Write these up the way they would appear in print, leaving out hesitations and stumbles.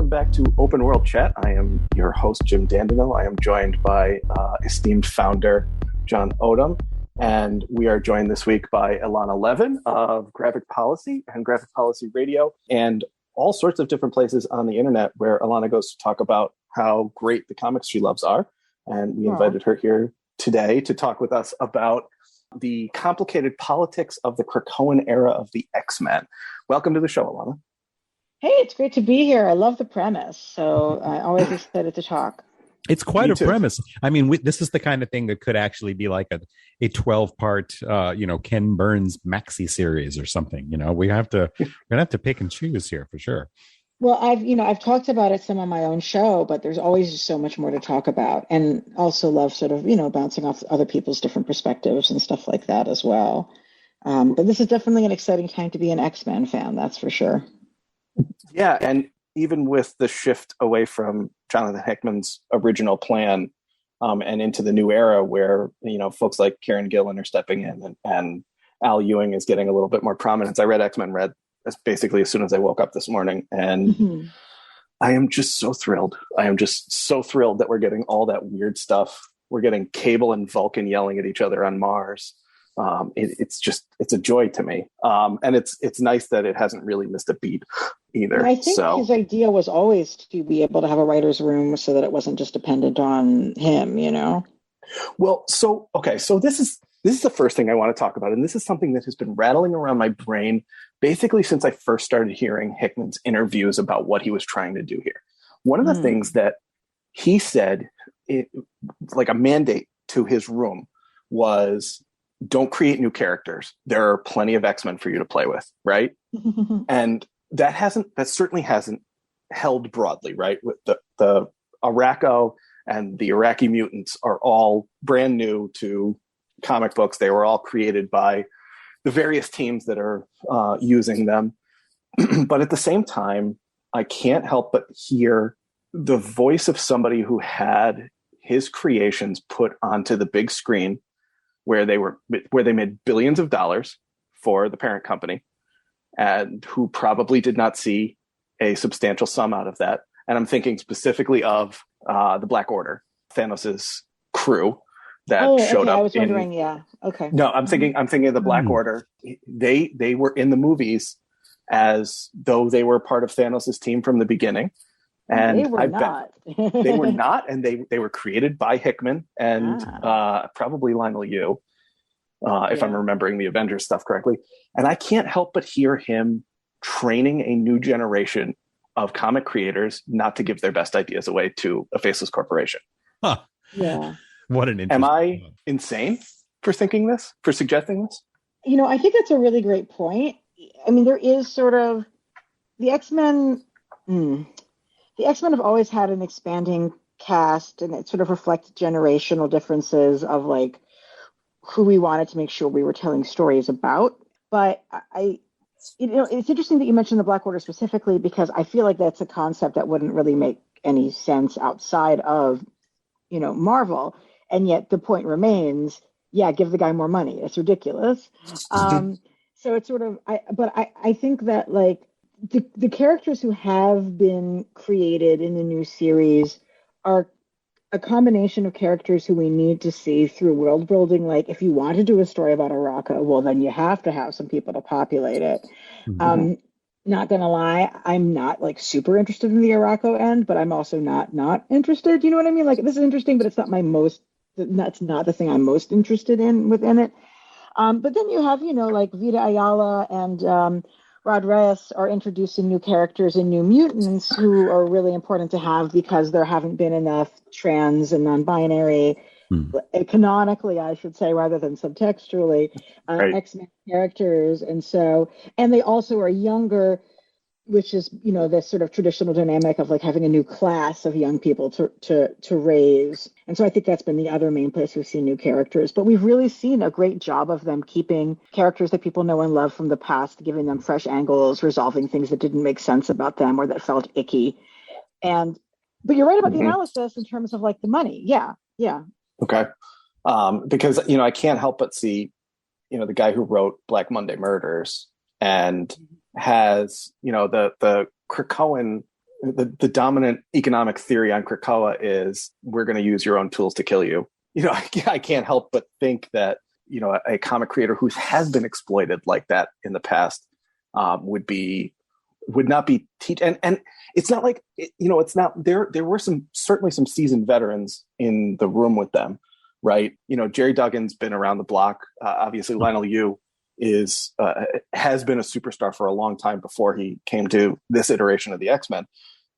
welcome back to Open World Chat. I am your host, Jim Dandino. I am joined by esteemed founder, John Odom, and we are joined this week by Elana Levin of Graphic Policy and Graphic Policy Radio, and all sorts of different places on the internet where Elana goes to talk about how great the comics she loves are. And we invited her here today to talk with us about the complicated politics of the Krakoan era of the X-Men. Welcome to the show, Elana. Hey, it's great to be here. I love the premise, so I'm always excited to talk. It's quite a premise. I mean, this is the kind of thing that could actually be like a 12-part, Ken Burns maxi series or something. You know, we're gonna have to pick and choose here for sure. Well, I've talked about it some on my own show, but there's always just so much more to talk about, and also love sort of bouncing off other people's different perspectives and stuff like that as well. But this is definitely an exciting time to be an X-Men fan. That's for sure. Yeah, and even with the shift away from Jonathan Hickman's original plan and into the new era where, folks like Kieran Gillen are stepping in and Al Ewing is getting a little bit more prominence. I read X-Men Red basically as soon as I woke up this morning, and I am just so thrilled. I am just so thrilled that we're getting all that weird stuff. We're getting Cable and Vulcan yelling at each other on Mars. It's a joy to me. And it's nice that it hasn't really missed a beat either. And I think his idea was always to be able to have a writer's room so that it wasn't just dependent on him, Well, so this is the first thing I want to talk about. And this is something that has been rattling around my brain basically since I first started hearing Hickman's interviews about what he was trying to do here. One of the things that he said, like a mandate to his room, was don't create new characters. There are plenty of X-Men for you to play with, right? And that certainly hasn't held broadly, right? With the Arakko and the Iraqi mutants are all brand new to comic books. They were all created by the various teams that are using them. But at the same time, I can't help but hear the voice of somebody who had his creations put onto the big screen where they made billions of dollars for the parent company, and who probably did not see a substantial sum out of that. And I'm thinking specifically of the Black Order, Thanos's crew that showed up. I was wondering, okay. No, I'm thinking of the Black Order. They were in the movies as though they were part of Thanos's team from the beginning. And they were not. They were not, and they were created by Hickman and probably Lionel Yu, if I'm remembering the Avengers stuff correctly. And I can't help but hear him training a new generation of comic creators not to give their best ideas away to a faceless corporation. Huh. Yeah. What an interesting. Am I insane for thinking this, for suggesting this? I think that's a really great point. I mean, there is sort of the X-Men. The X-Men have always had an expanding cast, and it sort of reflected generational differences of like who we wanted to make sure we were telling stories about. But it's interesting that you mentioned the Black Order specifically, because I feel like that's a concept that wouldn't really make any sense outside of, Marvel. And yet the point remains, give the guy more money. It's ridiculous. So it's sort of, I think that like, the characters who have been created in the new series are a combination of characters who we need to see through world building. Like, if you want to do a story about Arakko, well, then you have to have some people to populate it. Not gonna lie, I'm not like super interested in the Arakko end, but I'm also not interested. You know what I mean? Like, this is interesting, but it's not that's not the thing I'm most interested in within it. But then you have, like Vita Ayala and Rod Reyes are introducing new characters and new mutants who are really important to have, because there haven't been enough trans and non-binary, canonically, I should say, rather than subtextually, X-Men characters. And they also are younger, which is, this sort of traditional dynamic of like having a new class of young people to raise. And so I think that's been the other main place we've seen new characters. But we've really seen a great job of them keeping characters that people know and love from the past, giving them fresh angles, resolving things that didn't make sense about them or that felt icky. But you're right about the analysis in terms of like the money. Yeah. Okay. Because, I can't help but see, the guy who wrote Black Monday Murders and has, the Krakoan the dominant economic theory on Krakoa is we're going to use your own tools to kill you. I can't help but think that, a comic creator who has been exploited like that in the past would not be and it's not like, it's not there were certainly some seasoned veterans in the room with them, right? Jerry Duggan's been around the block. Obviously Lionel Yu has been a superstar for a long time before he came to this iteration of the X-Men.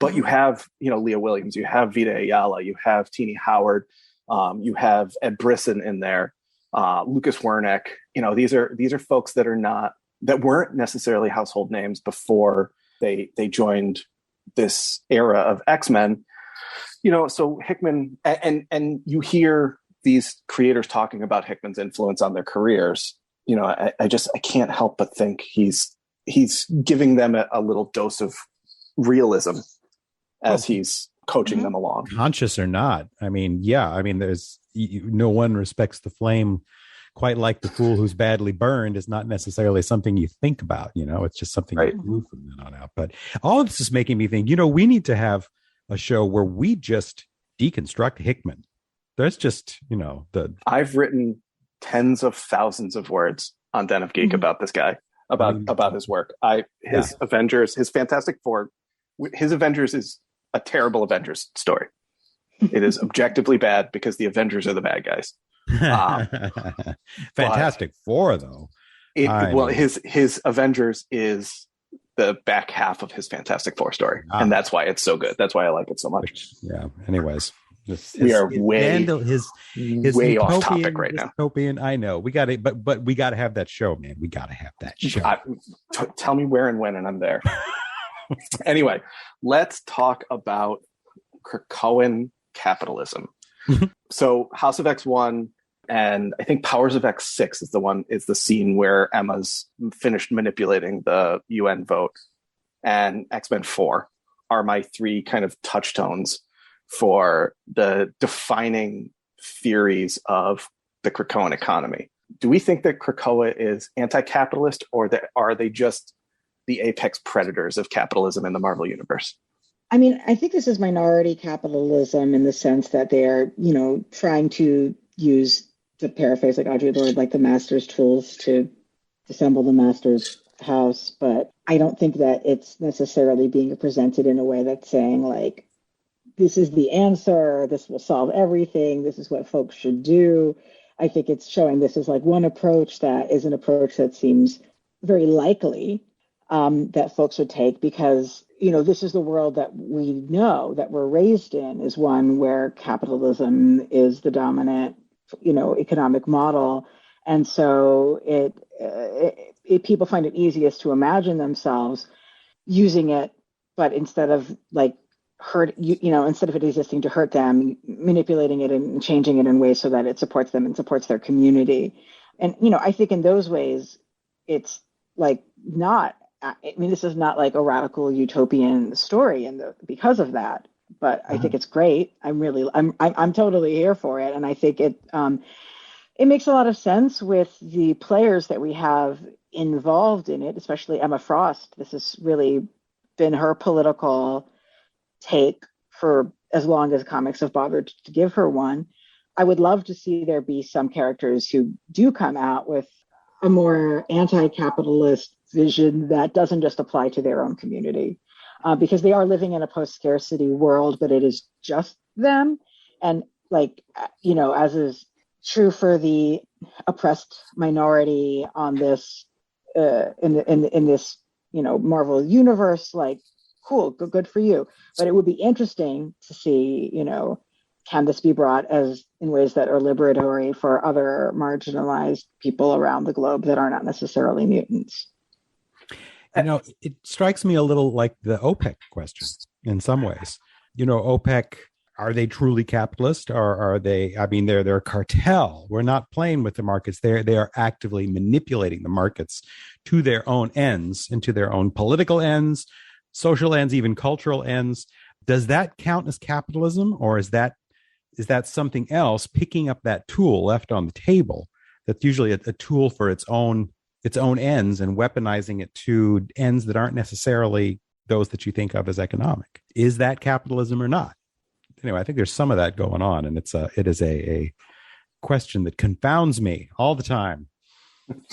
But you have, Leah Williams, you have Vita Ayala, you have Teenie Howard, you have Ed Brisson in there, Lucas Wernick. These are folks that weren't necessarily household names before they joined this era of X-Men. So Hickman, and you hear these creators talking about Hickman's influence on their careers. I can't help but think he's giving them a little dose of realism as he's coaching them along. Conscious or not. There's no one respects the flame quite like the fool who's badly burned is not necessarily something you think about. It's just something you move from then on out. But all of this is making me think, we need to have a show where we just deconstruct Hickman. There's just, I've written tens of thousands of words on Den of Geek about this guy, about his work. Avengers, his Fantastic Four, his Avengers is a terrible Avengers story. It is objectively bad because the Avengers are the bad guys. Fantastic Four, though. His Avengers is the back half of his Fantastic Four story, and that's why it's so good. That's why I like it so much. Anyways, we are way off topic right now. I know we got it, but we got to have that show, man. We got to have that show. Tell me where and when, and I'm there. Anyway, let's talk about Krakoan capitalism. So House of X1 and I think Powers of X6 is the scene where Emma's finished manipulating the UN vote, and X-Men 4 are my three kind of touchstones for the defining theories of the Krakoan economy. Do we think that Krakoa is anti-capitalist, or are they just the apex predators of capitalism in the Marvel universe? I think this is minority capitalism in the sense that they are, trying to use, to paraphrase like Audre Lorde, like the master's tools to disassemble the master's house. But I don't think that it's necessarily being presented in a way that's saying like, this is the answer, this will solve everything, this is what folks should do. I think it's showing this is like one approach that is an approach that seems very likely that folks would take because, this is the world that we know, that we're raised in, is one where capitalism is the dominant, economic model. And so people find it easiest to imagine themselves using it, but instead of like instead of it existing to hurt them, manipulating it and changing it in ways so that it supports them and supports their community. And, I think in those ways, it's like this is not like a radical utopian story because of that, but I think it's great. I'm totally here for it. And I think it makes a lot of sense with the players that we have involved in it, especially Emma Frost. This has really been her political take for as long as comics have bothered to give her one. I would love to see there be some characters who do come out with a more anti-capitalist vision that doesn't just apply to their own community, because they are living in a post-scarcity world, but it is just them. And as is true for the oppressed minority on this, in this, Marvel universe, like, cool, good for you. But it would be interesting to see, can this be brought as in ways that are liberatory for other marginalized people around the globe that are not necessarily mutants? It strikes me a little like the OPEC question in some ways. OPEC, are they truly capitalist, or are they, they're a cartel. We're not playing with the markets. They are actively manipulating the markets to their own ends and to their own political ends, social ends, even cultural ends. Does that count as capitalism, or is that something else, picking up that tool left on the table that's usually a tool for its own ends and weaponizing it to ends that aren't necessarily those that you think of as economic. Is that capitalism or not? Anyway, I think there's some of that going on, and it is a question that confounds me all the time.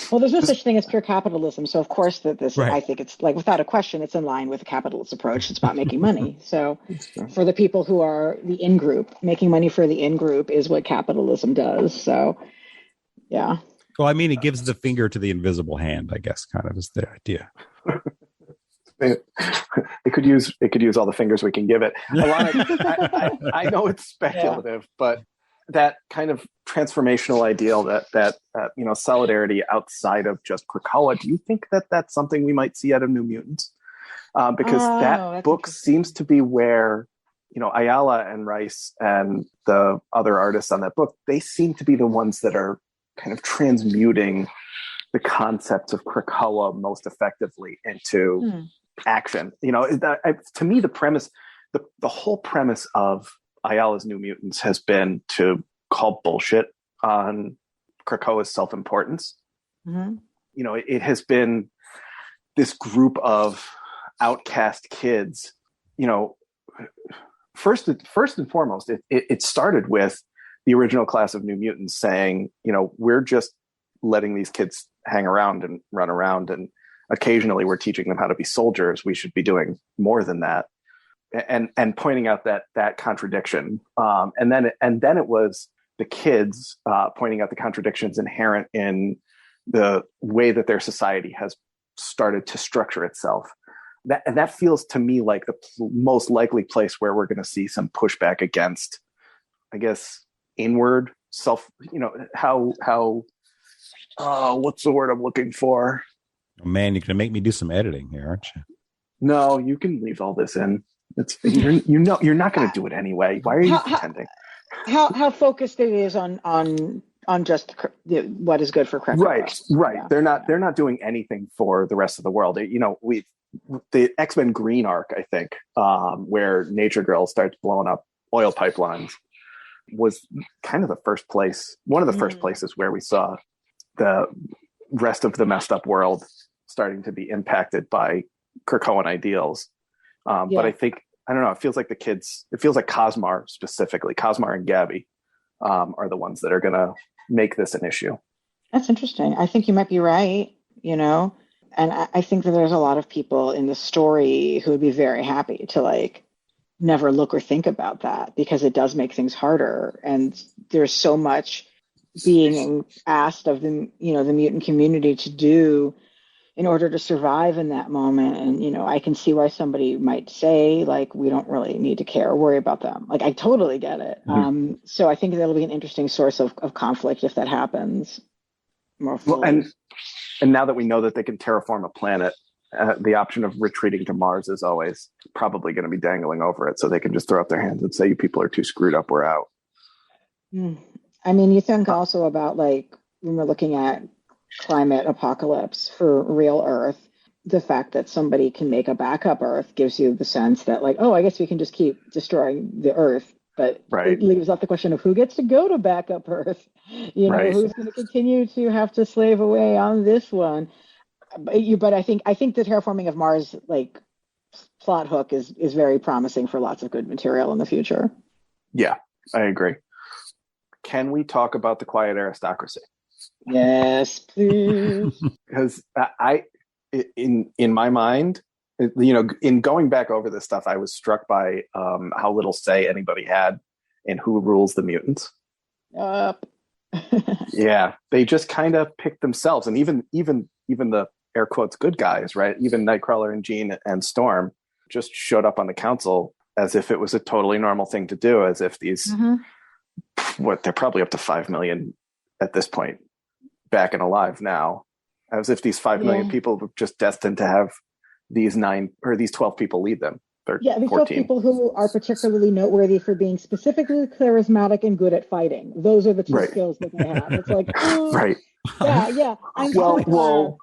Well, there's no such thing as pure capitalism. So, of course, Right. I think it's like, without a question, it's in line with the capitalist approach. It's about making money. So for the people who are the in-group, making money for the in-group is what capitalism does. So, yeah. Well, I mean, it gives the finger to the invisible hand, I guess, kind of is the idea. It could use all the fingers we can give it. Elana, I know it's speculative, but that kind of transformational ideal that solidarity outside of just Krakoa, do you think that that's something we might see out of New Mutants? Because that book seems to be where, Ayala and Rice and the other artists on that book, they seem to be the ones that are kind of transmuting the concepts of Krakoa most effectively into action. To me, the premise, the whole premise of Ayala's New Mutants has been to call bullshit on Krakoa's self-importance. Mm-hmm. It has been this group of outcast kids. First and foremost, it started with the original class of New Mutants saying, we're just letting these kids hang around and run around, and occasionally we're teaching them how to be soldiers. We should be doing more than that. And pointing out that contradiction, and then it was the kids pointing out the contradictions inherent in the way that their society has started to structure itself. That feels to me like the most likely place where we're going to see some pushback against, I guess, inward self. What's the word I'm looking for? Oh, man, you're going to make me do some editing here, aren't you? No, you can leave all this in. You're not going to do it anyway. Why are you pretending? How focused it is on just what is good for Krakoa. Right. Yeah. They're not doing anything for the rest of the world. The X-Men Green arc, I think, where Nature Girl starts blowing up oil pipelines, was kind of one of the first places where we saw the rest of the messed up world starting to be impacted by Krakoan ideals. But I think, I don't know, it feels like Cosmar specifically, Cosmar and Gabby are the ones that are going to make this an issue. That's interesting. I think you might be right, and I think that there's a lot of people in the story who would be very happy to never look or think about that, because it does make things harder. And there's so much being asked of the mutant community to do in order to survive in that moment. And, I can see why somebody might say, we don't really need to care or worry about them. I totally get it. Mm-hmm. So I think that'll be an interesting source of conflict if that happens more fully. Well, and now that we know that they can terraform a planet, the option of retreating to Mars is always probably going to be dangling over it, so they can just throw up their hands and say, you people are too screwed up, we're out. I mean, you think also about when we're looking at climate apocalypse for real Earth, the fact that somebody can make a backup Earth gives you the sense that I guess we can just keep destroying the Earth, but it leaves up the question of who gets to go to backup Earth, who's going to continue to have to slave away on this one. But I think the terraforming of Mars plot hook is very promising for lots of good material in the future. Yeah, I agree. Can we talk about the quiet aristocracy? Yes, please. Because in my mind, in going back over this stuff, I was struck by how little say anybody had in who rules the mutants. Yeah, they just kind of picked themselves, and even the air quotes good guys, right? Even Nightcrawler and Jean and Storm just showed up on the council as if it was a totally normal thing to do, as if these they're probably up to 5 million at this point, back and alive now, as if these 5 million people were just destined to have these 12 people lead them. These 12 people who are particularly noteworthy for being specifically charismatic and good at fighting. Those are the two skills that they have. It's right. Yeah. Well,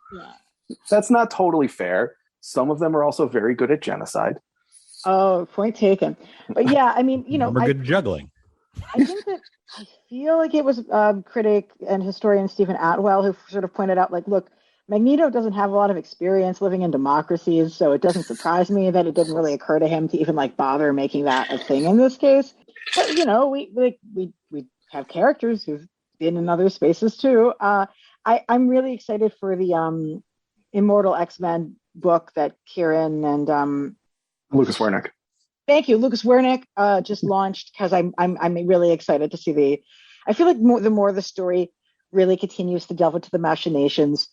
that's not totally fair. Some of them are also very good at genocide. Oh, point taken. But yeah, I mean, we're good at juggling. I think that I feel like it was critic and historian Stephen Atwell who sort of pointed out, look, Magneto doesn't have a lot of experience living in democracies, so it doesn't surprise me that it didn't really occur to him to even like bother making that a thing in this case. But we have characters who've been in other spaces too. I'm really excited for the Immortal X-Men book that Kieran and Lucas Wernick. Thank you, Lucas Wernick just launched, because I'm really excited to see I feel like the more the story really continues to delve into the machinations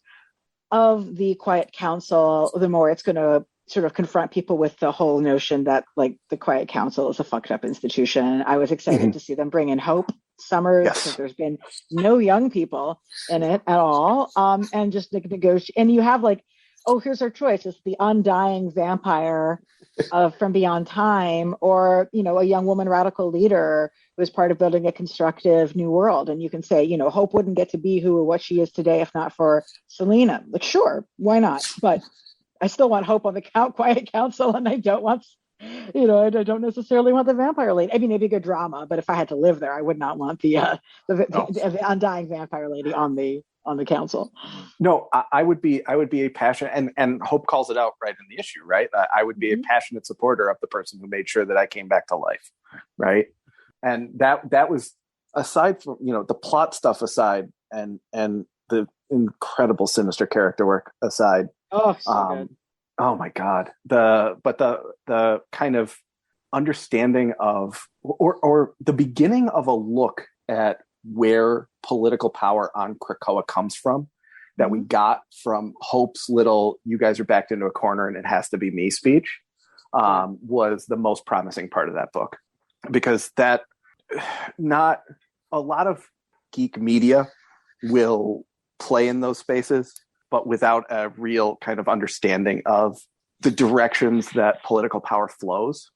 of the Quiet Council, the more it's going to sort of confront people with the whole notion that like the Quiet Council is a fucked up institution. I was excited to see them bring in Hope Summers, because there's been no young people in it at all, and just negotiate. And you have like, oh, here's our choice: it's the undying vampire from beyond time, or a young woman radical leader who is part of building a constructive new world. And you can say, Hope wouldn't get to be who or what she is today if not for Selena. Like, sure, why not? But I still want Hope on the Quiet Council, and I don't want, I don't necessarily want the vampire lady. I mean, it'd be good drama, but if I had to live there, I would not want the undying vampire lady on the council. No, I would be a passionate, and Hope calls it out right in the issue, right? I would be a passionate supporter of the person who made sure that I came back to life, right? And that was, aside from the plot stuff aside, and the incredible Sinister character work aside. Oh, so good. Oh my God. The kind of understanding of, or the beginning of a look at where political power on Krakoa comes from, that we got from Hope's little "you guys are backed into a corner and it has to be me" speech, was the most promising part of that book, because that, not a lot of geek media will play in those spaces, but without a real kind of understanding of the directions that political power flows.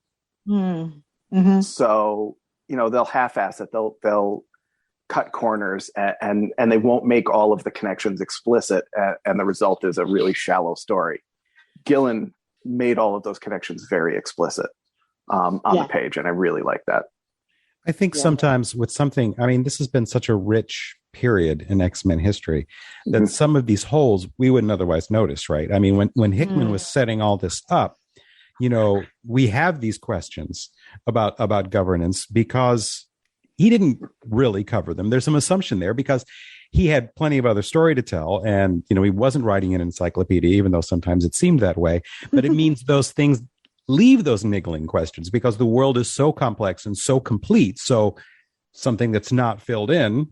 So, they'll half-ass it. They'll cut corners, and they won't make all of the connections explicit. And the result is a really shallow story. Gillen made all of those connections very explicit on the page. And I really like that. I think sometimes with something, I mean, this has been such a rich period in X-Men history that some of these holes we wouldn't otherwise notice, right? I mean, when Hickman was setting all this up, we have these questions about governance because he didn't really cover them. There's some assumption there because he had plenty of other story to tell, and he wasn't writing an encyclopedia, even though sometimes it seemed that way. But it means those things leave those niggling questions because the world is so complex and so complete. So something that's not filled in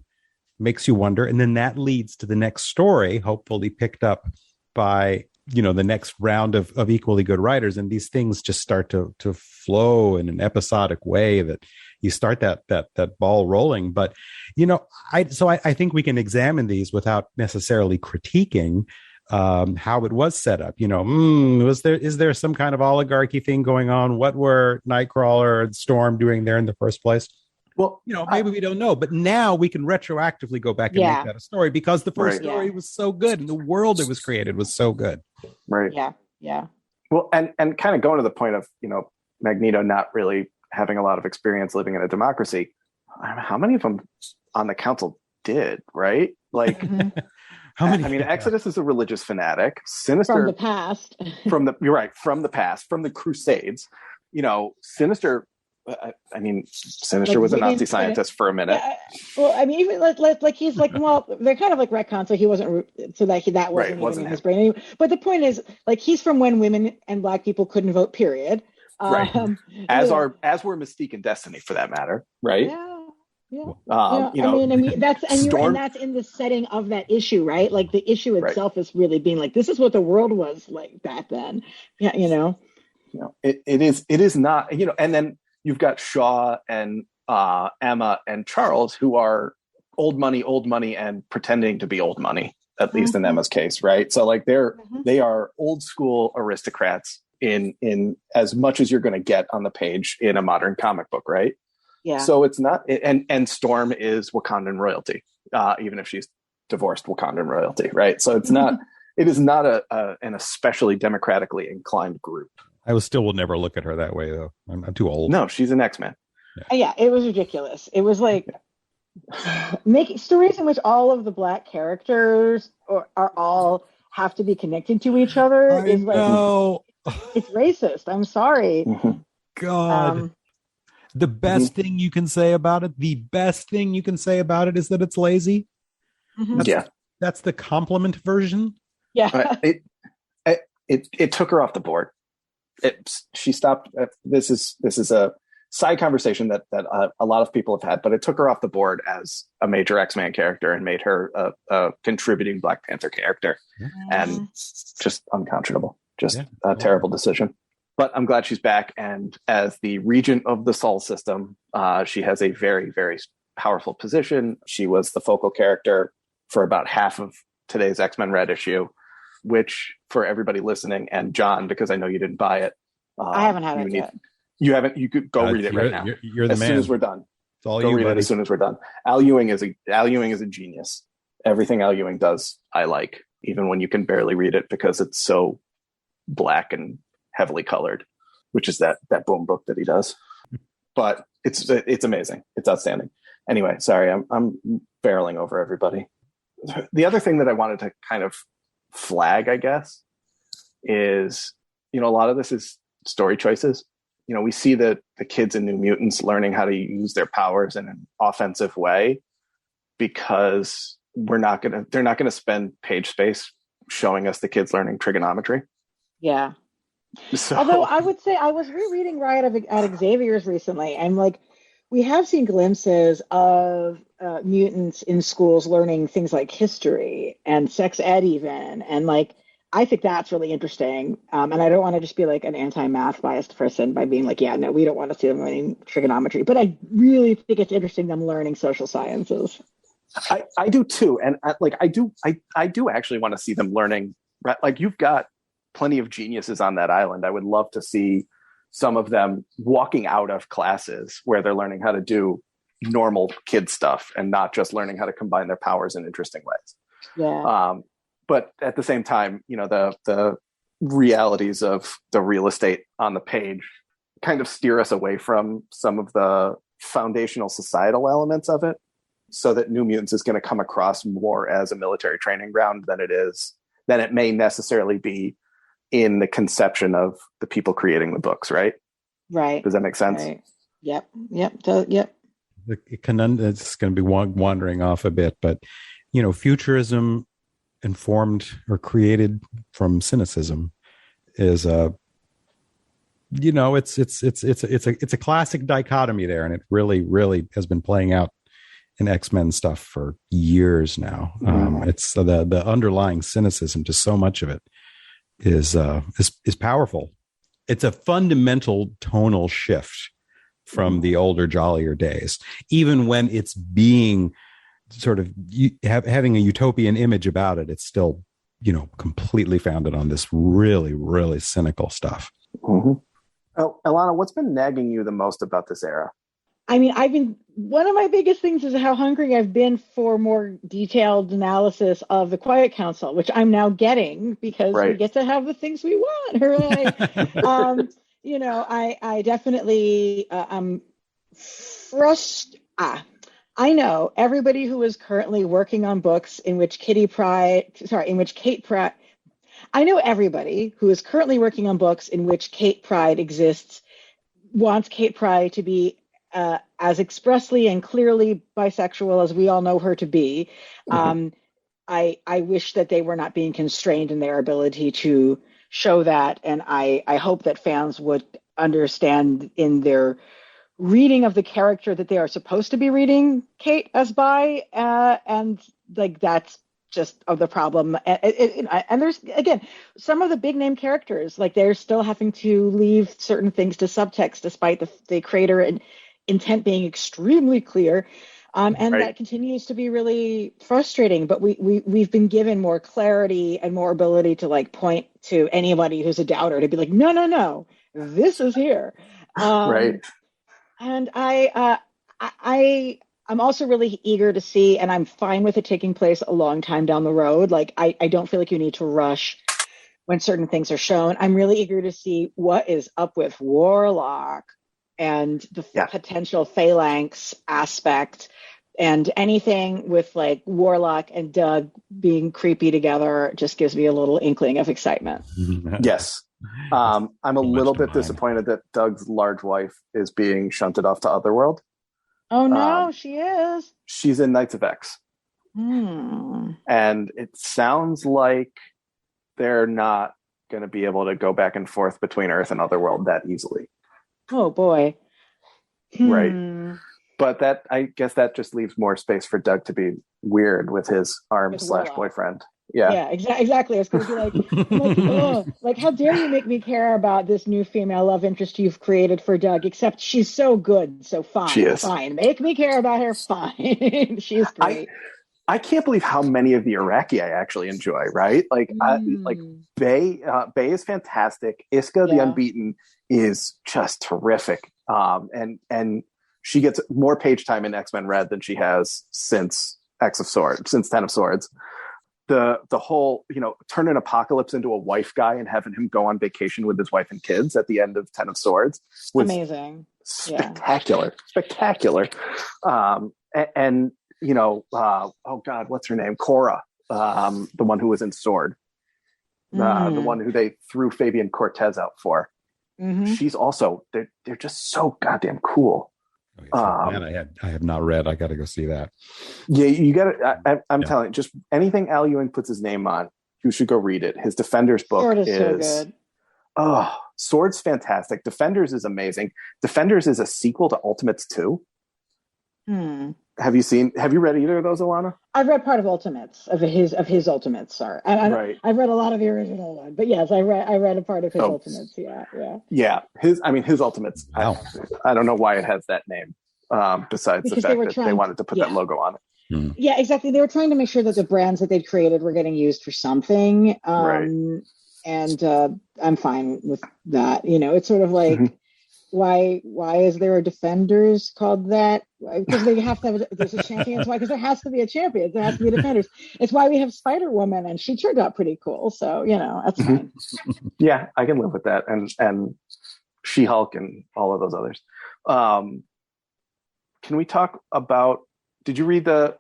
makes you wonder. And then that leads to the next story, hopefully picked up by, the next round of equally good writers. And these things just start to flow in an episodic way that you start that ball rolling. But, I think we can examine these without necessarily critiquing how it was set up. Is there some kind of oligarchy thing going on? What were Nightcrawler and Storm doing there in the first place? Well, maybe we don't know, but now we can retroactively go back and make that a story because the first story was so good and the world it was created was so good. Right. Yeah. Well, and kind of going to the point of, Magneto not really having a lot of experience living in a democracy. How many of them on the council did, right? Like, how many? I mean, Exodus is a religious fanatic. Sinister from the past. You're right. From the past, from the Crusades. Sinister. Sinister was a Nazi scientist for a minute. Well, I mean, even like he's like, well, they're kind of like retcon, so he wasn't, so that that wasn't even in his brain. Anyway. But the point is, like, he's from when women and Black people couldn't vote. Period. Right. As were Mystique and Destiny, for that matter. Right. Yeah. That's that's in the setting of that issue, right? Like the issue itself is really being like, this is what the world was like back then. Yeah, it is not, and then you've got Shaw and Emma and Charles, who are old money and pretending to be old money, at least in Emma's case, right? So like they are old school aristocrats in as much as you're going to get on the page in a modern comic book, right? Yeah. So it's not, and Storm is Wakandan royalty, even if she's divorced Wakandan royalty, right? So it's not, it is not an especially democratically inclined group. I will never look at her that way, though. I'm too old. No, she's an X-Men. Yeah, it was ridiculous. It was like making stories in which all of the Black characters are all have to be connected to each other I is know. it's racist. I'm sorry. God. The best thing you can say about it, is that it's lazy. That's the compliment version. Yeah. It took her off the board. She stopped. This is a side conversation that a lot of people have had, but it took her off the board as a major X-Men character and made her a contributing Black Panther character, and just unconscionable. Just a terrible decision. But I'm glad she's back, and as the regent of the Sol system, she has a very, very powerful position. She was the focal character for about half of today's X-Men Red issue, which, for everybody listening, and John, because I know you didn't buy it. I haven't had it yet. You haven't. You could go read it right now. You're the man. As soon as we're done. It's all go you, read buddy. it as soon as we're done. Al Ewing is a genius. Everything Al Ewing does, I like, even when you can barely read it because it's so black and heavily colored, which is that boom book that he does. But it's amazing. It's outstanding. Anyway, sorry, I'm barreling over everybody. The other thing that I wanted to kind of flag, I guess, is, a lot of this is story choices. We see the kids in New Mutants learning how to use their powers in an offensive way because they're not gonna spend page space showing us the kids learning trigonometry. Yeah. So, although I would say I was rereading Riot at Xavier's recently, and we have seen glimpses of mutants in schools learning things like history and sex ed even, and I think that's really interesting. And I don't want to just be an anti-math biased person by being yeah, no, we don't want to see them learning trigonometry, but I really think it's interesting them learning social sciences. I do too, and I do actually want to see them learning. You've got plenty of geniuses on that island. I would love to see some of them walking out of classes where they're learning how to do normal kid stuff and not just learning how to combine their powers in interesting ways. Yeah. But at the same time, the realities of the real estate on the page kind of steer us away from some of the foundational societal elements of it, so that New Mutants is going to come across more as a military training ground than it may necessarily be in the conception of the people creating the books, right? Right. Does that make sense? Right. Yep. Yep. It's going to be wandering off a bit, but futurism informed or created from cynicism is it's a classic dichotomy there, and it really has been playing out in X-Men stuff for years now. It's the underlying cynicism to so much of it is powerful. It's a fundamental tonal shift from the older, jollier days, even when it's being sort of having a utopian image about it. It's still, completely founded on this really, really cynical stuff. Mm-hmm. Oh, Elana, what's been nagging you the most about this era? I mean, one of my biggest things is how hungry I've been for more detailed analysis of the Quiet Council, which I'm now getting because we get to have the things we want. Hooray! I definitely I'm frustrated. I know everybody who is currently working on books in which Kate Pride. I know everybody who is currently working on books in which Kate Pride exists wants Kate Pride to be as expressly and clearly bisexual as we all know her to be. Mm-hmm. I wish that they were not being constrained in their ability to show that, and I hope that fans would understand in their reading of the character that they are supposed to be reading Kate as bi, and that's just of the problem. And there's, again, some of the big name characters, they're still having to leave certain things to subtext despite the creator and intent being extremely clear. That continues to be really frustrating, but we've been given more clarity and more ability to point to anybody who's a doubter to be no, this is here. Right. And I'm also really eager to see, and I'm fine with it taking place a long time down the road. I don't feel like you need to rush when certain things are shown. I'm really eager to see what is up with Warlock and the potential phalanx aspect, And anything with like Warlock and Doug being creepy together just gives me a little inkling of excitement. Yes. I'm a little bit disappointed that Doug's large wife is being shunted off to Otherworld. Oh no, she is. She's in Knights of X. And it sounds like they're not going to be able to go back and forth between Earth and Otherworld that easily. Oh boy. Right. But that, I guess that just leaves more space for Doug to be weird with his arm/boyfriend. Yeah, exactly. I was going to be like, oh, like, how dare you make me care about this new female love interest you've created for Doug? Except she's so good, so fine. She is. Fine. Make me care about her. Fine. She's great. I can't believe how many of the Iraqi I actually enjoy. Right? Like, like Bay is fantastic. Iska the Unbeaten is just terrific. And she gets more page time in X-Men Red than she has since since Ten of Swords. The whole, turning Apocalypse into a wife guy and having him go on vacation with his wife and kids at the end of Ten of Swords was amazing. Spectacular. And oh God, what's her name? Cora, the one who was in Sword, the one who they threw Fabian Cortez out for. She's also, they're just so goddamn cool. Man, I have not read. I got to go see that. Yeah, you got to. I'm telling you, just anything Al Ewing puts his name on, you should go read it. His Defenders book Sword is so good. Oh, Sword's fantastic. Defenders is amazing. Defenders is a sequel to Ultimates 2. Have you read either of those, Elana? I've read part of Ultimates, of his Ultimates. Sorry, right. I've read a lot of the original one, but yes, I read a part of his Ultimates. Yeah. His Ultimates. Wow. I don't know why it has that name. Besides because the fact that they wanted to put that logo on it. Yeah, exactly. They were trying to make sure that the brands that they'd created were getting used for something. Right. And I'm fine with that. It's sort of like. Why is there a Defenders called that? Because they have to have there's a champions. Why? Because there has to be a champion. There has to be a Defenders. It's why we have Spider-Woman, and she turned out pretty cool. So that's fine. Yeah, I can live with that, and She-Hulk and all of those others. Can we talk about? Did you read the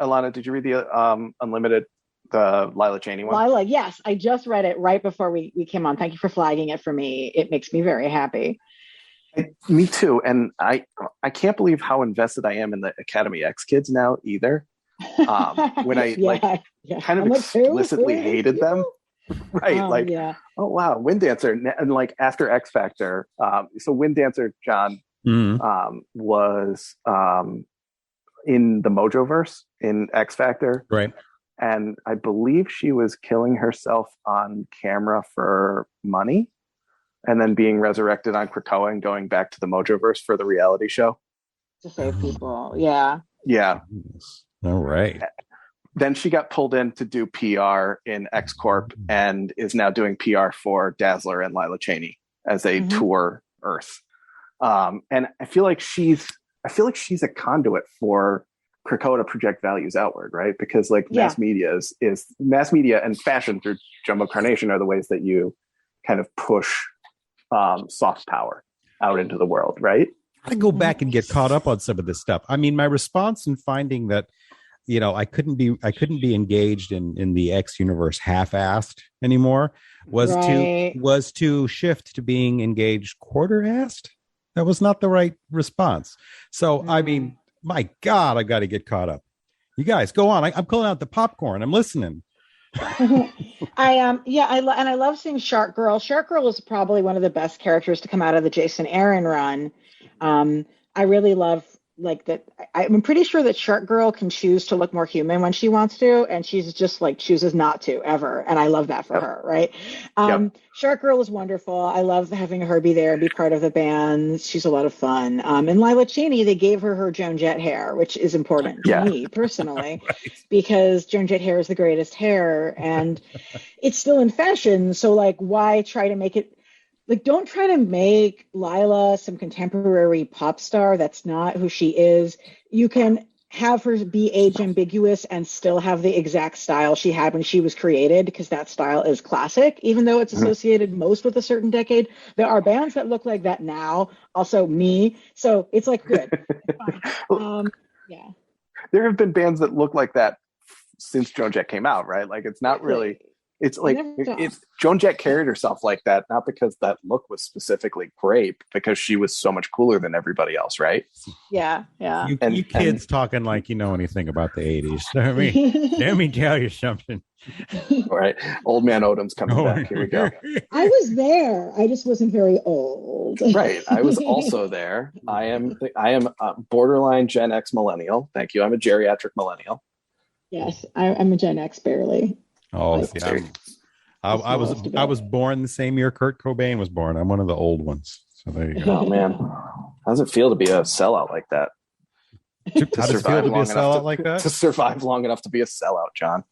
Unlimited, the Lila Cheney one? Lila, yes, I just read it right before we came on. Thank you for flagging it for me. It makes me very happy. Me too, and I can't believe how invested I am in the Academy X kids now either. When I kind of explicitly hated them, right? Oh wow, Wind Dancer, and like after X Factor, so Wind Dancer John was in the Mojoverse in X Factor, right? And I believe she was killing herself on camera for money. And then being resurrected on Krakoa and going back to the Mojoverse for the reality show. To save people, yeah. Yeah. All right. Then she got pulled in to do PR in X Corp and is now doing PR for Dazzler and Lila Cheney as they tour Earth. And I feel like she's a conduit for Krakoa to project values outward, right? Because mass media is mass media and fashion through Jumbo Carnation are the ways that you kind of push soft power out into the world, right? I go back and get caught up on some of this stuff. I mean, my response in finding that, I couldn't be engaged in the X universe half-assed anymore was to shift to being engaged quarter-assed. That was not the right response. So, I mean, my God, I got to get caught up. You guys, go on. I'm pulling out the popcorn. I'm listening. I love seeing Shark Girl. Shark Girl is probably one of the best characters to come out of the Jason Aaron run. I really love that. I'm pretty sure that Shark Girl can choose to look more human when she wants to, and she's just chooses not to ever. And I love that for her, right? Shark Girl is wonderful. I love having her be there and be part of the band. She's a lot of fun. And Lila Cheney, they gave her Joan Jett hair, which is important to me personally, because Joan Jett hair is the greatest hair, and it's still in fashion. So why try to make it? Don't try to make Lila some contemporary pop star. That's not who she is. You can have her be age ambiguous and still have the exact style she had when she was created, because that style is classic, even though it's associated most with a certain decade. There are bands that look like that now, also me. So it's good. It's fine. there have been bands that look like that since Joan Jett came out, right? Like it's not really. It's like Joan Jett carried herself like that, not because that look was specifically great, but because she was so much cooler than everybody else, right? Yeah. You kids talking like you know anything about the 80s. Let me tell you something. All right. Old man Odom's coming back. Here we go. I was there. I just wasn't very old. Right. I was also there. I am a borderline Gen X millennial. Thank you. I'm a geriatric millennial. Yes, I'm a Gen X barely. Oh, see, I was born the same year Kurt Cobain was born. I'm one of the old ones. So there you go. Oh man, how does it feel to be a sellout like that? How does it feel to be a sellout like that? To survive long enough to be a sellout, John.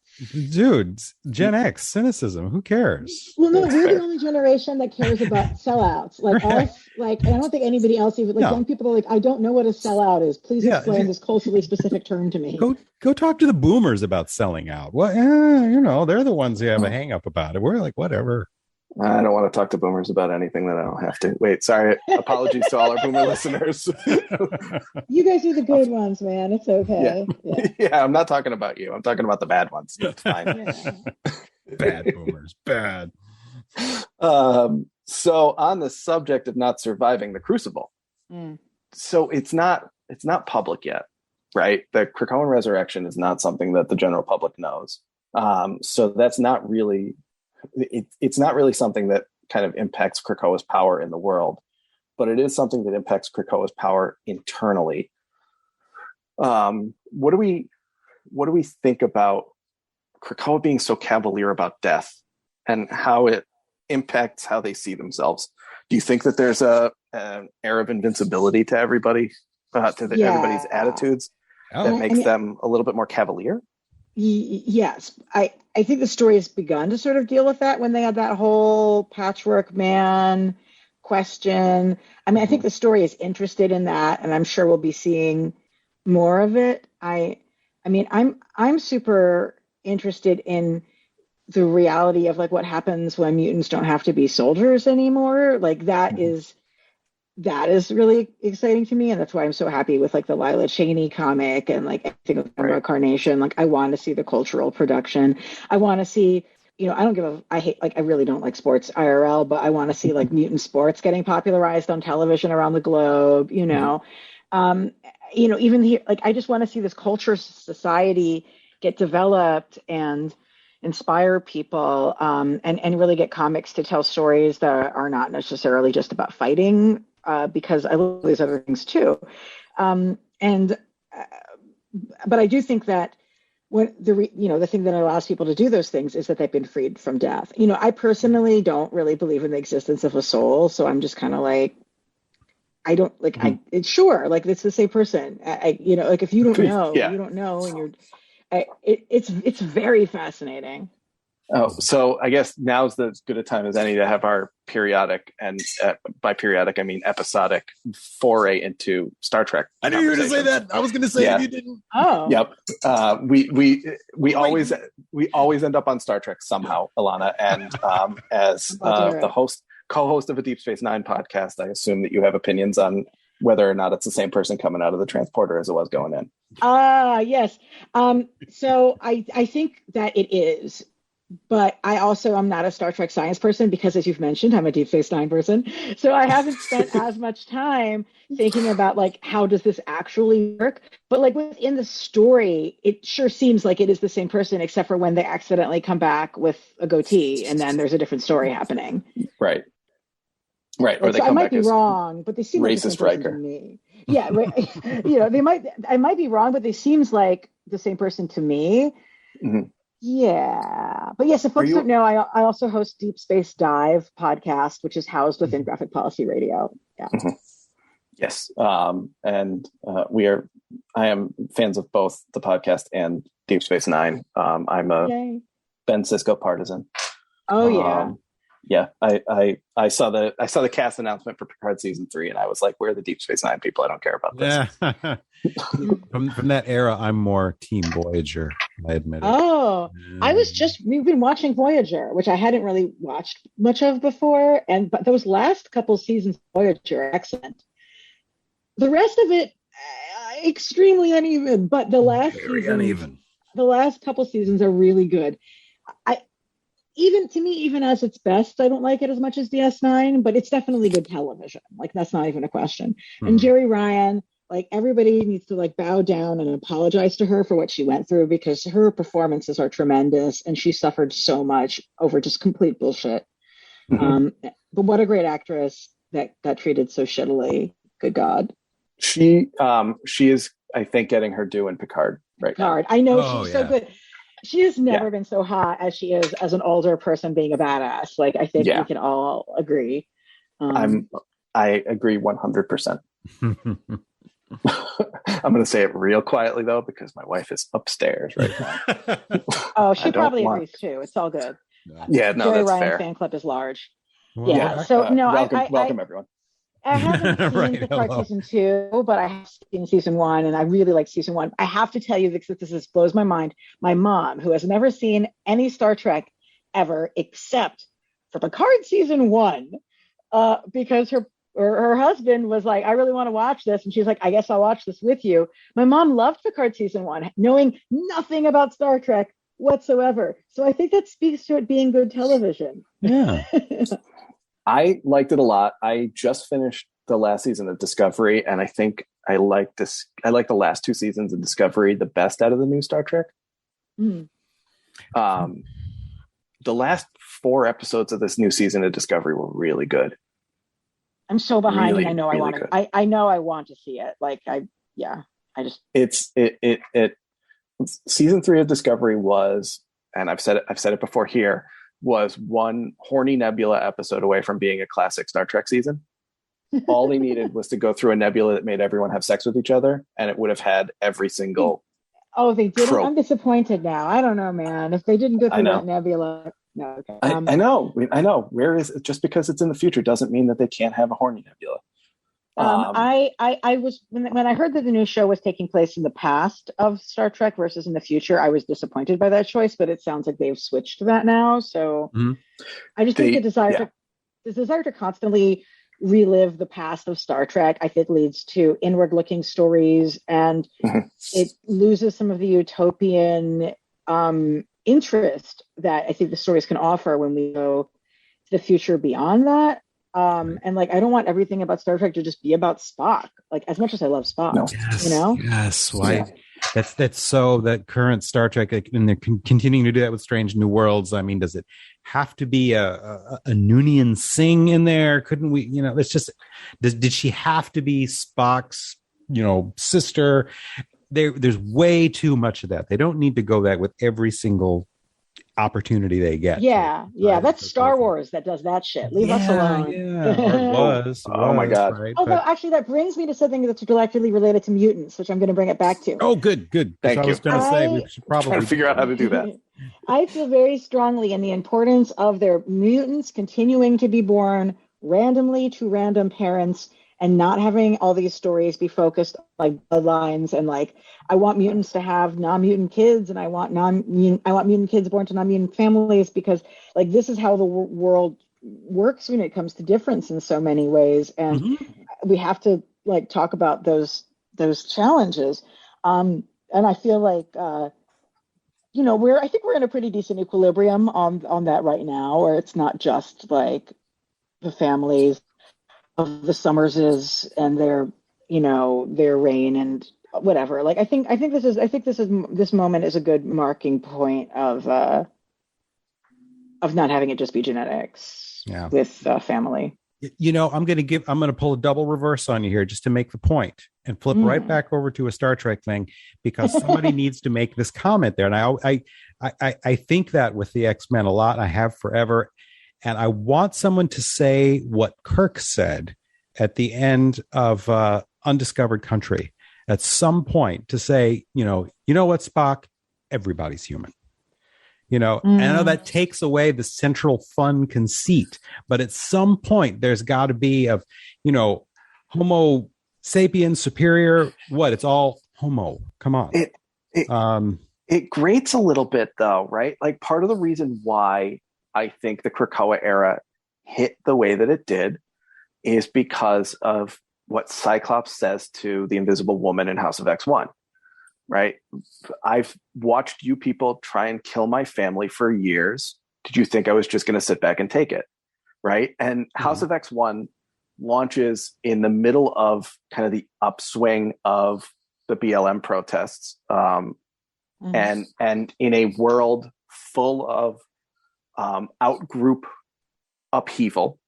Dude, Gen X, cynicism. Who cares? Well, no, we're the only generation that cares about sellouts. Like us, like, and I don't think anybody else even, like young people are like, I don't know what a sellout is. Please explain this culturally specific term to me. Go talk to the boomers about selling out. Well, you know, they're the ones who have a hang up about it. We're like, whatever. I don't want to talk to boomers about anything that I don't have to. Wait, sorry. Apologies to all our boomer listeners. You guys are the good ones, man. It's okay. Yeah, I'm not talking about you. I'm talking about the bad ones. It's fine. Bad boomers. Bad. So on the subject of not surviving the Crucible, so it's not public yet, right? The Krakoan resurrection is not something that the general public knows. So that's not really... It's not really something that kind of impacts Krakoa's power in the world, but it is something that impacts Krakoa's power internally. What do we think about Krakoa being so cavalier about death and how it impacts how they see themselves? Do you think that there's an air of invincibility to everybody, everybody's attitudes that makes them a little bit more cavalier? Yes, I think the story has begun to sort of deal with that when they had that whole patchwork man question. I mean, I think the story is interested in that, and I'm sure we'll be seeing more of it. I mean, I'm super interested in the reality of like what happens when mutants don't have to be soldiers anymore. Like that is really exciting to me, and that's why I'm so happy with like the Lila Cheney comic and like everything with Emerald Carnation. Like I want to see the cultural production. I want to see, you know, I really don't like sports IRL, but I want to see like mutant sports getting popularized on television around the globe. You know, you know, even here, like I just want to see this culture society get developed and inspire people, and really get comics to tell stories that are not necessarily just about fighting. Because I love these other things too, but I do think that when the thing that allows people to do those things is that they've been freed from death. You know, I personally don't really believe in the existence of a soul, so I'm just kind of like, I don't like. It's sure, like it's the same person. You know, like if you don't know, you don't know, and you're. It's very fascinating. Oh, so I guess now's as good a time as any to have our periodic, and by periodic I mean episodic, foray into Star Trek. I knew you were going to say that. I was going to say if you didn't. Oh, yep. We always end up on Star Trek somehow, Elana, and as the co-host of a Deep Space Nine podcast, I assume that you have opinions on whether or not it's the same person coming out of the transporter as it was going in. Yes. So I think that it is. But I also am not a Star Trek science person because, as you've mentioned, I'm a Deep Space Nine person. So I haven't spent as much time thinking about, like, how does this actually work? But, like, within the story, it sure seems like it is the same person, except for when they accidentally come back with a goatee, and then there's a different story happening. Right. Right. Or they come I might be wrong, but they seem like the same person to me. Yeah. Right. You know, I might be wrong, but they seems like the same person to me. Mm-hmm. Yeah, but yes, if folks don't know, I also host Deep Space Dive podcast, which is housed within Graphic Policy Radio. Yeah. Mm-hmm. Yes, I am fans of both the podcast and Deep Space Nine. I'm a Ben Sisko partisan. Oh yeah. Yeah, I saw the cast announcement for Picard season 3, and I was like, "Where are the Deep Space Nine people? I don't care about this." Yeah. from that era, I'm more Team Voyager. I admit. Oh, we've been watching Voyager, which I hadn't really watched much of before, but those last couple seasons of Voyager are excellent. The rest of it, extremely uneven. But the last Very season, uneven. the last couple seasons are really good. I even to me, even as its best, I don't like it as much as DS9, but it's definitely good television. Like that's not even a question. And Jerry Ryan, like everybody needs to like bow down and apologize to her for what she went through because her performances are tremendous and she suffered so much over just complete bullshit. But what a great actress that got treated so shittily. Good God. She is, I think, getting her due in Picard right now. I know she's so good. She has never been so hot as she is as an older person being a badass. Like I think we can all agree. I agree 100%. I'm going to say it real quietly though because my wife is upstairs right now. Oh, she probably agrees too. It's all good. Yeah, no, Jerry that's Ryan fair. fan club is large. Well, yeah. So no, welcome everyone. I haven't seen Picard season 2, but I have seen season 1, and I really like season 1. I have to tell you that this blows my mind. My mom, who has never seen any Star Trek ever, except for Picard season 1, because her husband was like, "I really want to watch this," and she's like, "I guess I'll watch this with you." My mom loved Picard season 1, knowing nothing about Star Trek whatsoever. So I think that speaks to it being good television. Yeah. I liked it a lot. I just finished the last season of Discovery, and I think I like the last 2 seasons of Discovery the best out of the new Star Trek. The last 4 episodes of this new season of Discovery were really good. I'm so behind, really, and I know really I want to. I know I want to see it. Like I just. It season 3 of Discovery was, and I've said it before here, was one horny nebula episode away from being a classic Star Trek season. All they needed was to go through a nebula that made everyone have sex with each other, and it would have had every single. Oh, they didn't. trope. I'm disappointed now. I don't know, man. If they didn't go through that nebula, no. Okay. I know. Where is it? Just because it's in the future doesn't mean that they can't have a horny nebula. I was when I heard that the new show was taking place in the past of Star Trek versus in the future, I was disappointed by that choice, but it sounds like they've switched to that now. So I just think the desire to constantly relive the past of Star Trek, I think, leads to inward-looking stories, and it loses some of the utopian interest that I think the stories can offer when we go to the future beyond that. And like, I don't want everything about Star Trek to just be about Spock. Like, as much as I love Spock, Yes. Why? Yeah. That's so that current Star Trek, and they're continuing to do that with Strange New Worlds. I mean, does it have to be a Noonien Singh in there? Couldn't we? It's just. Did she have to be Spock's, sister? There's way too much of that. They don't need to go that with every single opportunity they get. That's Star Wars that does that shit. Leave us alone. Oh my god. Right? Although actually that brings me to something that's directly related to mutants, which I'm going to bring it back to. Oh, good. Thank you. I was going to say we should probably try to figure out how to do that. I feel very strongly in the importance of their mutants continuing to be born randomly to random parents, and not having all these stories be focused like bloodlines, and like, I want mutants to have non-mutant kids, and I want mutant kids born to non-mutant families, because like, this is how the world works when it comes to difference in so many ways, and we have to like talk about those challenges. And I feel like I think we're in a pretty decent equilibrium on that right now, where it's not just like the families of the Summerses and their reign and whatever. Like, I think this moment is a good marking point of not having it just be genetics with family. I'm going to pull a double reverse on you here just to make the point and flip right back over to a Star Trek thing, because somebody needs to make this comment there. And I think that with the X-Men a lot, I have forever. And I want someone to say what Kirk said at the end of Undiscovered Country at some point, to say, you know what, Spock, everybody's human. I know that takes away the central fun conceit, but at some point there's got to be of, Homo sapiens superior. What? It's all Homo. Come on. It grates a little bit though, right? Like, part of the reason why I think the Krakoa era hit the way that it did is because of what Cyclops says to the Invisible Woman in House of X1, right? I've watched you people try and kill my family for years. Did you think I was just going to sit back and take it? Right. And House of X1 launches in the middle of kind of the upswing of the BLM protests. And in a world full of out-group upheaval,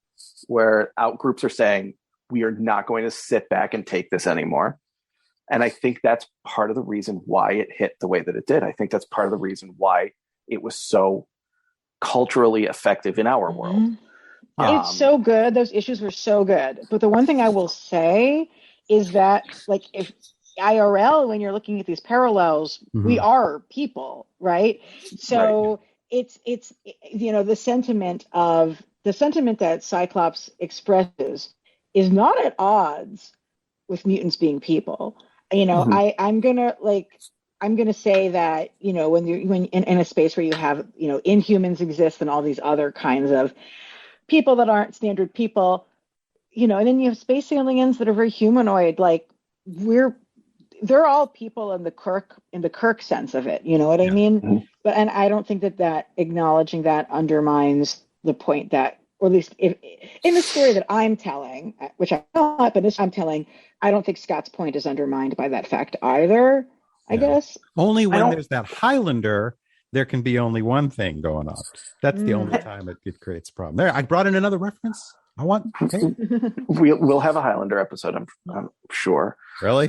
where out-groups are saying, we are not going to sit back and take this anymore. And I think that's part of the reason why it hit the way that it did. I think that's part of the reason why it was so culturally effective in our world. It's so good. Those issues were so good. But the one thing I will say is that, like, if IRL, when you're looking at these parallels, we are people, right? So it's the sentiment that Cyclops expresses is not at odds with mutants being people. I'm gonna say that, when in a space where you have, Inhumans exist and all these other kinds of people that aren't standard people, and then you have space aliens that are very humanoid, like they're all people in the Kirk sense of it. You know what I mean? But I don't think that acknowledging that undermines the point that, or at least if, in the story that I'm telling, which I'm not, but I'm telling, I don't think Scott's point is undermined by that fact either. I guess only when there's that Highlander, there can be only one thing going on. That's the only time it creates a problem. There, I brought in another reference. We'll have a Highlander episode. I'm sure. Really?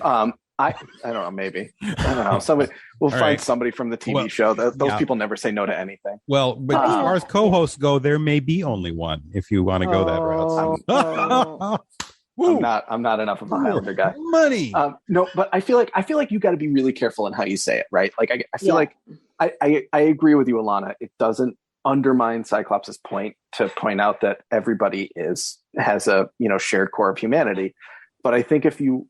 I don't know. Maybe I don't know. Somebody we'll find somebody from the TV show. Those people never say no to anything. Well, but as far as co-hosts go, there may be only one if you want to go that route. I'm not enough of a Highlander guy. Money. No, but I feel like you got to be really careful in how you say it, right? Like I feel like I agree with you, Elana. It doesn't undermine Cyclops' point to point out that everybody has a shared core of humanity. But I think if you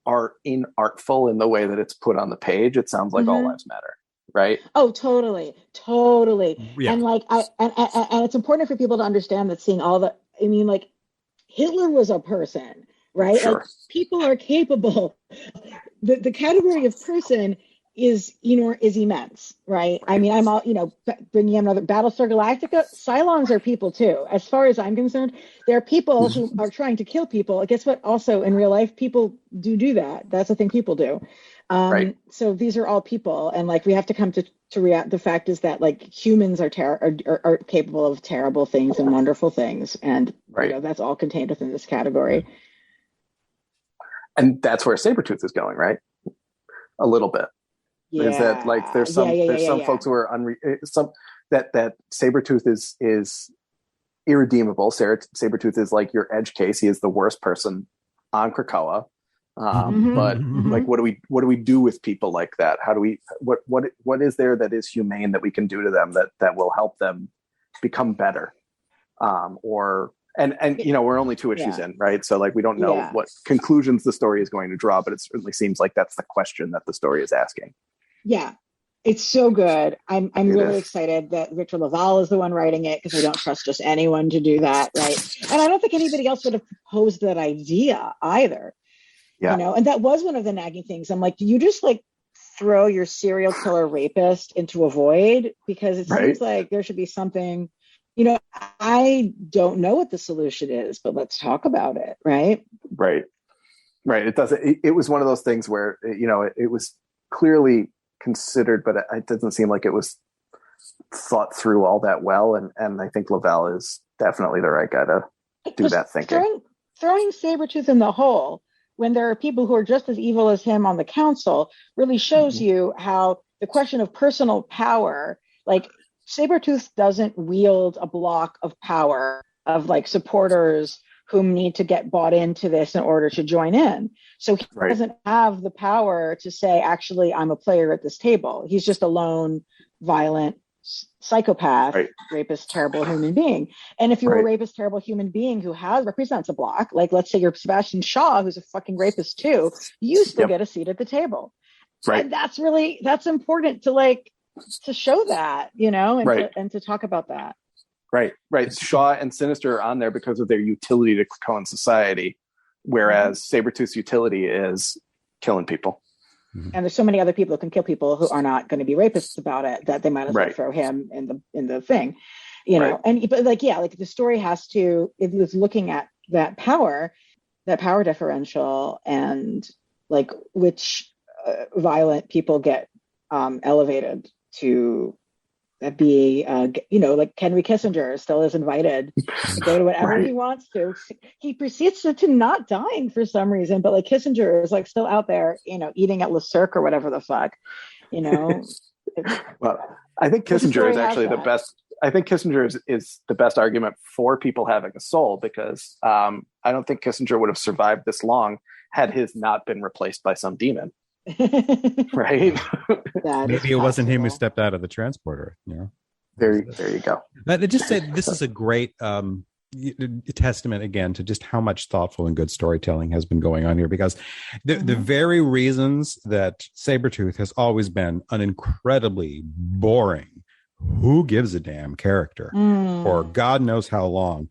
are inartful in the way that it's put on the page, it sounds like all lives matter, right? Oh, totally. Yeah. And and it's important for people to understand that Hitler was a person, right? Sure. Like, people are capable. The category of person is immense, right? I mean, I'm all, bringing in another Battlestar Galactica, Cylons are people too. As far as I'm concerned, there are people who are trying to kill people. Guess what? Also, in real life, people do that. That's the thing people do. Right. So these are all people, and we have to come to react. The fact is that humans are capable of terrible things and wonderful things, and that's all contained within this category. And that's where Sabretooth is going, right? A little bit. Yeah. Is that there's some folks who are that Sabretooth is irredeemable. Sabretooth is like your edge case. He is the worst person on Krakoa. But what do we do with people like that? How do we what is there that is humane that we can do to them that will help them become better? We're only 2 issues in, right? So we don't know what conclusions the story is going to draw, but it certainly seems like that's the question that the story is asking. Yeah, it's so good. I'm really excited that Victor Laval is the one writing it, because I don't trust just anyone to do that, right? And I don't think anybody else would have proposed that idea either. Yeah. And that was one of the nagging things. I'm like, do you just throw your serial killer rapist into a void? Because it seems like there should be something. I don't know what the solution is, but let's talk about it, right? Right. It doesn't. It was one of those things where it was clearly considered, but it doesn't seem like it was thought through all that well. And I think Lavelle is definitely the right guy to do that thinking. Throwing Sabretooth in the hole when there are people who are just as evil as him on the council really shows you how the question of personal power, Sabretooth doesn't wield a block of power of supporters whom need to get bought into this in order to join in. So he doesn't have the power to say, actually, I'm a player at this table. He's just a lone, violent psychopath, rapist, terrible human being. And if you're a rapist, terrible human being who represents a block, let's say you're Sebastian Shaw, who's a fucking rapist too, you still get a seat at the table. Right. And that's important to show that, and to talk about that. Right. Shaw and Sinister are on there because of their utility to Krakoan society. whereas Sabretooth's utility is killing people. And there's so many other people who can kill people who are not going to be rapists about it that they might as well Right. throw him in the thing, you know. Right. And but like the story has to, it was looking at that power differential, and like which violent people get elevated to be like Henry Kissinger still is invited to go to whatever Right. he wants to. He proceeds to not dying for some reason, but like Kissinger is like still out there, eating at Le Cirque or whatever the fuck, Well, I think Kissinger is actually the best. I think Kissinger is the best argument for people having a soul, because I don't think Kissinger would have survived this long had his not been replaced by some demon. Right? Maybe it wasn't him who stepped out of the transporter. There you go. But it just said this is a great testament again to just how much thoughtful and good storytelling has been going on here, because the very reasons that Sabretooth has always been an incredibly boring, who gives a damn character for God knows how long,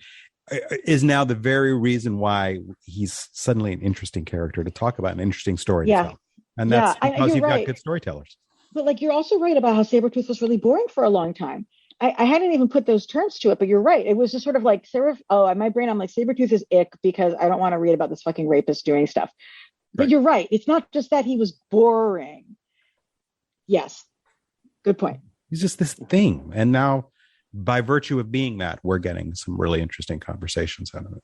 is now the very reason why he's suddenly an interesting character to talk about, an interesting story to tell. And that's because you've got good storytellers. But like, you're also right about how Sabretooth was really boring for a long time. I hadn't even put those terms to it, but you're right. It was just sort of like, in my brain, I'm like, Sabretooth is ick because I don't want to read about this fucking rapist doing stuff. But you're right. It's not just that he was boring. Yes. Good point. He's just this thing. And now, by virtue of being that, we're getting some really interesting conversations out of it.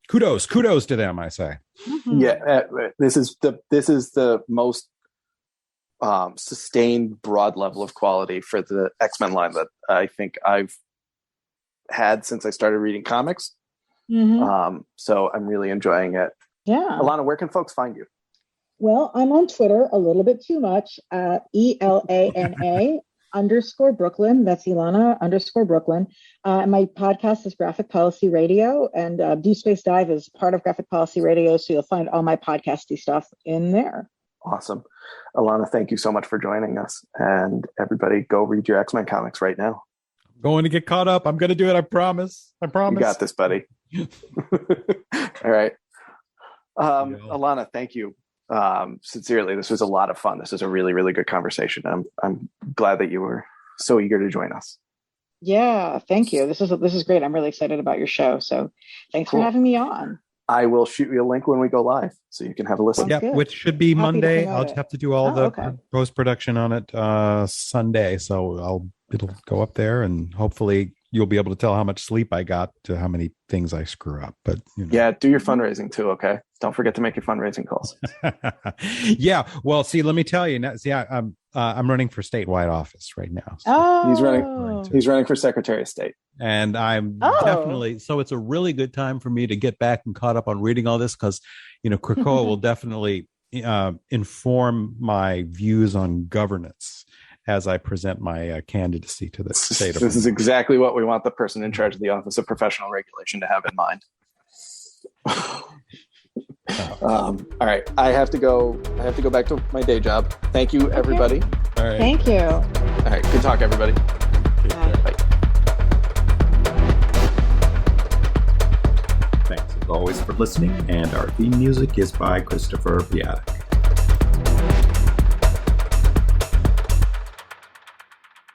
Kudos to them, I say. Yeah, this is the most sustained broad level of quality for the X-Men line that I think I've had since I started reading comics. So I'm really enjoying it. Yeah. Elana, where can folks find you? Well, I'm on Twitter a little bit too much at ELANA _Brooklyn. That's Elana _Brooklyn. My podcast is Graphic Policy Radio, and Deep Space Dive is part of Graphic Policy Radio, so you'll find all my podcasty stuff in there. Awesome. Elana, thank you so much for joining us. And everybody, go read your X-Men comics right now. I'm going to get caught up. I'm going to do it. I promise. You got this, buddy. All right. Elana, thank you. Sincerely, this was a lot of fun. This is a really, really good conversation. I'm glad that you were so eager to join us. Yeah, thank you. This is great. I'm really excited about your show. So thanks for having me on. I will shoot you a link when we go live so you can have a listen. Yeah, which should be Monday. I'll just have to do all the post-production on it Sunday. So it'll go up there, and hopefully you'll be able to tell how much sleep I got to how many things I screw up. But yeah, do your fundraising too. Okay. Don't forget to make your fundraising calls. Yeah. Well, see, let me tell you now. See, I'm running for statewide office right now. So. He's running for Secretary of State. And I'm definitely, so it's a really good time for me to get back and caught up on reading all this, because, Krakoa will definitely inform my views on governance as I present my candidacy to the state. This is exactly what we want the person in charge of the Office of Professional Regulation to have in mind. All right. I have to go back to my day job. Thank you, everybody. All right. Thank you. All right. Good talk, everybody. Bye. Thanks as always for listening, and our theme music is by Christopher Biatek.